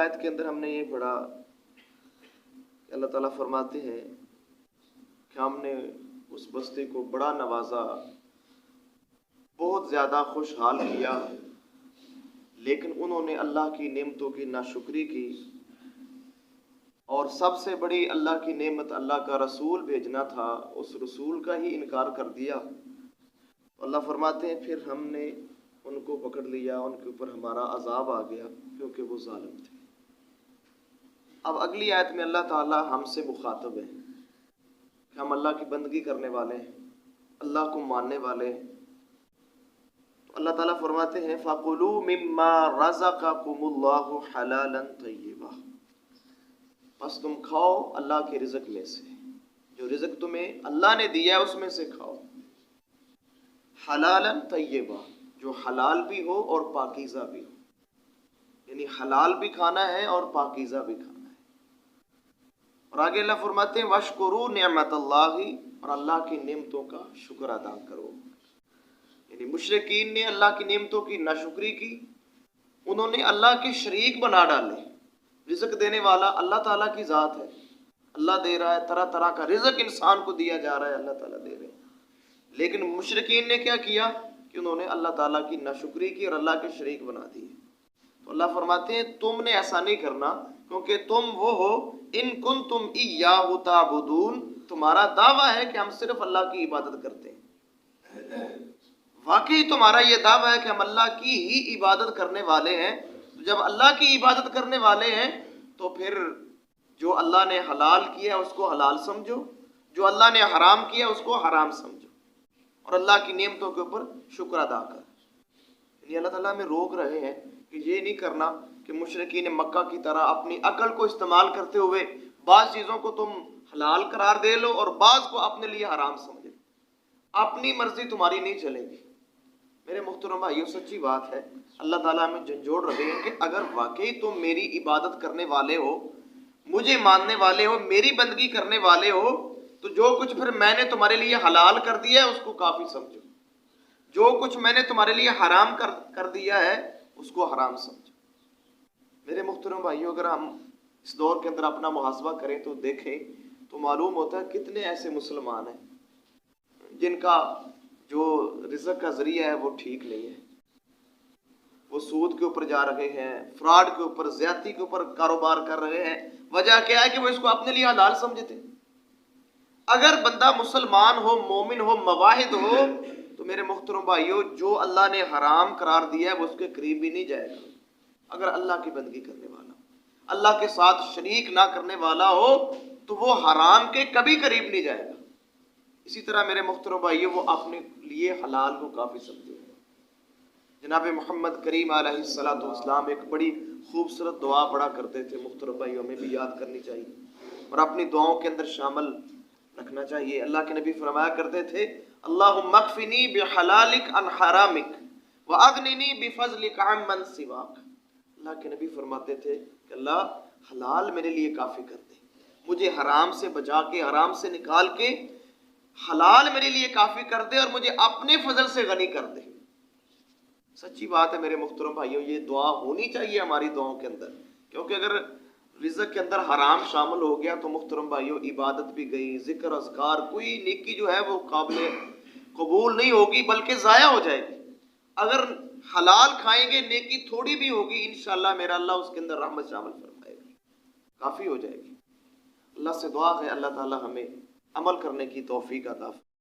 آیت کے اندر ہم نے یہ پڑھا کہ اللہ تعالیٰ فرماتے ہیں کہ ہم نے اس بستی کو بڑا نوازا، بہت زیادہ خوشحال کیا، لیکن انہوں نے اللہ کی نعمتوں کی ناشکری کی، اور سب سے بڑی اللہ کی نعمت اللہ کا رسول بھیجنا تھا، اس رسول کا ہی انکار کر دیا۔ اللہ فرماتے ہیں پھر ہم نے ان کو پکڑ لیا، ان کے اوپر ہمارا عذاب آ گیا کیونکہ وہ ظالم تھے۔ اب اگلی آیت میں اللہ تعالیٰ ہم سے مخاطب ہے کہ ہم اللہ کی بندگی کرنے والے ہیں، اللہ کو ماننے والے ہیں۔ تو اللہ تعالیٰ فرماتے ہیں فَقُلُوا مِمَّا رَزَقَكُمُ اللَّهُ حَلَالًا طَيِّبًا، بس تم کھاؤ اللہ کے رزق میں سے، جو رزق تمہیں اللہ نے دیا ہے اس میں سے کھاؤ، حلالاً طیبا، جو حلال بھی ہو اور پاکیزہ بھی ہو، یعنی حلال بھی کھانا ہے اور پاکیزہ بھی کھانا ہے۔ اور آگے اللہ فرماتے ہیں وَاشْكُرُوا نِعْمَتَ اللَّهِ، اور اللہ کی نعمتوں کا شکر ادا کرو۔ یعنی مشرکین نے اللہ کی نعمتوں کی ناشکری کی، انہوں نے اللہ کے شریک بنا ڈالے۔ رزق دینے والا اللہ تعالیٰ کی ذات ہے، اللہ دے رہا ہے، طرح طرح کا رزق انسان کو دیا جا رہا ہے، اللہ تعالیٰ دے رہے ہیں۔ لیکن مشرکین نے کیا کیا کہ انہوں نے اللہ تعالیٰ کی ناشکری کی اور اللہ کے شریک بنا دیے۔ تو اللہ فرماتے ہیں تم نے ایسا نہیں کرنا، کیونکہ تم وہ ہو ان کنتم ایاہ تعبدون، تمہارا دعویٰ ہے کہ ہم صرف اللہ کی عبادت کرتے ہیں، واقعی تمہارا یہ دعویٰ ہے کہ ہم اللہ کی ہی عبادت کرنے والے ہیں۔ تو جب اللہ کی عبادت کرنے والے ہیں تو پھر جو اللہ نے حلال کیا اس کو حلال سمجھو، جو اللہ نے حرام کیا اس کو حرام سمجھو، اور اللہ کی نعمتوں کے اوپر شکر ادا کر۔ یعنی اللہ تعالیٰ ہمیں روک رہے ہیں کہ یہ نہیں کرنا کہ مشرکین مکہ کی طرح اپنی عقل کو استعمال کرتے ہوئے بعض چیزوں کو تم حلال قرار دے لو اور بعض کو اپنے لیے حرام سمجھے، اپنی مرضی تمہاری نہیں چلے گی۔ میرے محترم بھائیو، سچی بات ہے، اللہ تعالیٰ ہمیں جھنجھوڑ رہے ہیں کہ اگر واقعی تم میری عبادت کرنے والے ہو، مجھے ماننے والے ہو، میری بندگی کرنے والے ہو، تو جو کچھ پھر میں نے تمہارے لیے حلال کر دیا ہے اس کو کافی سمجھو، جو کچھ میں نے تمہارے لیے حرام کر دیا ہے اس کو حرام سمجھو۔ میرے محترم بھائیو، اگر ہم اس دور کے اندر اپنا محاسبہ کریں تو دیکھیں تو معلوم ہوتا ہے کتنے ایسے مسلمان ہیں جن کا جو رزق کا ذریعہ ہے وہ ٹھیک نہیں ہے، وہ سود کے اوپر جا رہے ہیں، فراڈ کے اوپر، زیادتی کے اوپر کاروبار کر رہے ہیں۔ وجہ کیا ہے کہ وہ اس کو اپنے لیے حلال سمجھتے۔ اگر بندہ مسلمان ہو، مومن ہو، موحد ہو، تو میرے محترم بھائیو جو اللہ نے حرام قرار دیا ہے وہ اس کے قریب بھی نہیں جائے گا۔ اگر اللہ کی بندگی کرنے والا، اللہ کے ساتھ شریک نہ کرنے والا ہو تو وہ حرام کے کبھی قریب نہیں جائے گا۔ اسی طرح میرے محترم بھائیو وہ اپنے لیے حلال کو کافی سمجھے۔ جناب محمد کریم علیہ الصلوۃ والسلام ایک بڑی خوبصورت دعا پڑھا کرتے تھے، محترم بھائیو ہمیں بھی یاد کرنی چاہیے اور اپنی دعاؤں کے اندر شامل رکھنا چاہیے۔ اللہ کے نبی فرمایا کرتے تھے اللہم اکفنی بحلالک عن حرامک واغننی بفضلک عمن سواک۔ اللہ کے نبی فرماتے تھے کہ اللہ حلال میرے لیے کافی کر دے، مجھے حرام سے بچا کے، حرام سے نکال کے حلال میرے لیے کافی کر دے اور مجھے اپنے فضل سے غنی کر دے۔ سچی بات ہے میرے محترم بھائیوں، یہ دعا ہونی چاہیے ہماری دعاؤں کے اندر، کیونکہ اگر رزق کے اندر حرام شامل ہو گیا تو محترم بھائیوں عبادت بھی گئی، ذکر اذکار، کوئی نیکی جو ہے وہ قابل قبول نہیں ہوگی بلکہ ضائع ہو جائے گی۔ اگر حلال کھائیں گے، نیکی تھوڑی بھی ہوگی، انشاءاللہ میرا اللہ اس کے اندر رحمت شامل فرمائے گی، کافی ہو جائے گی۔ اللہ سے دعا ہے اللہ تعالی ہمیں عمل کرنے کی توفیق عطا فرمائے۔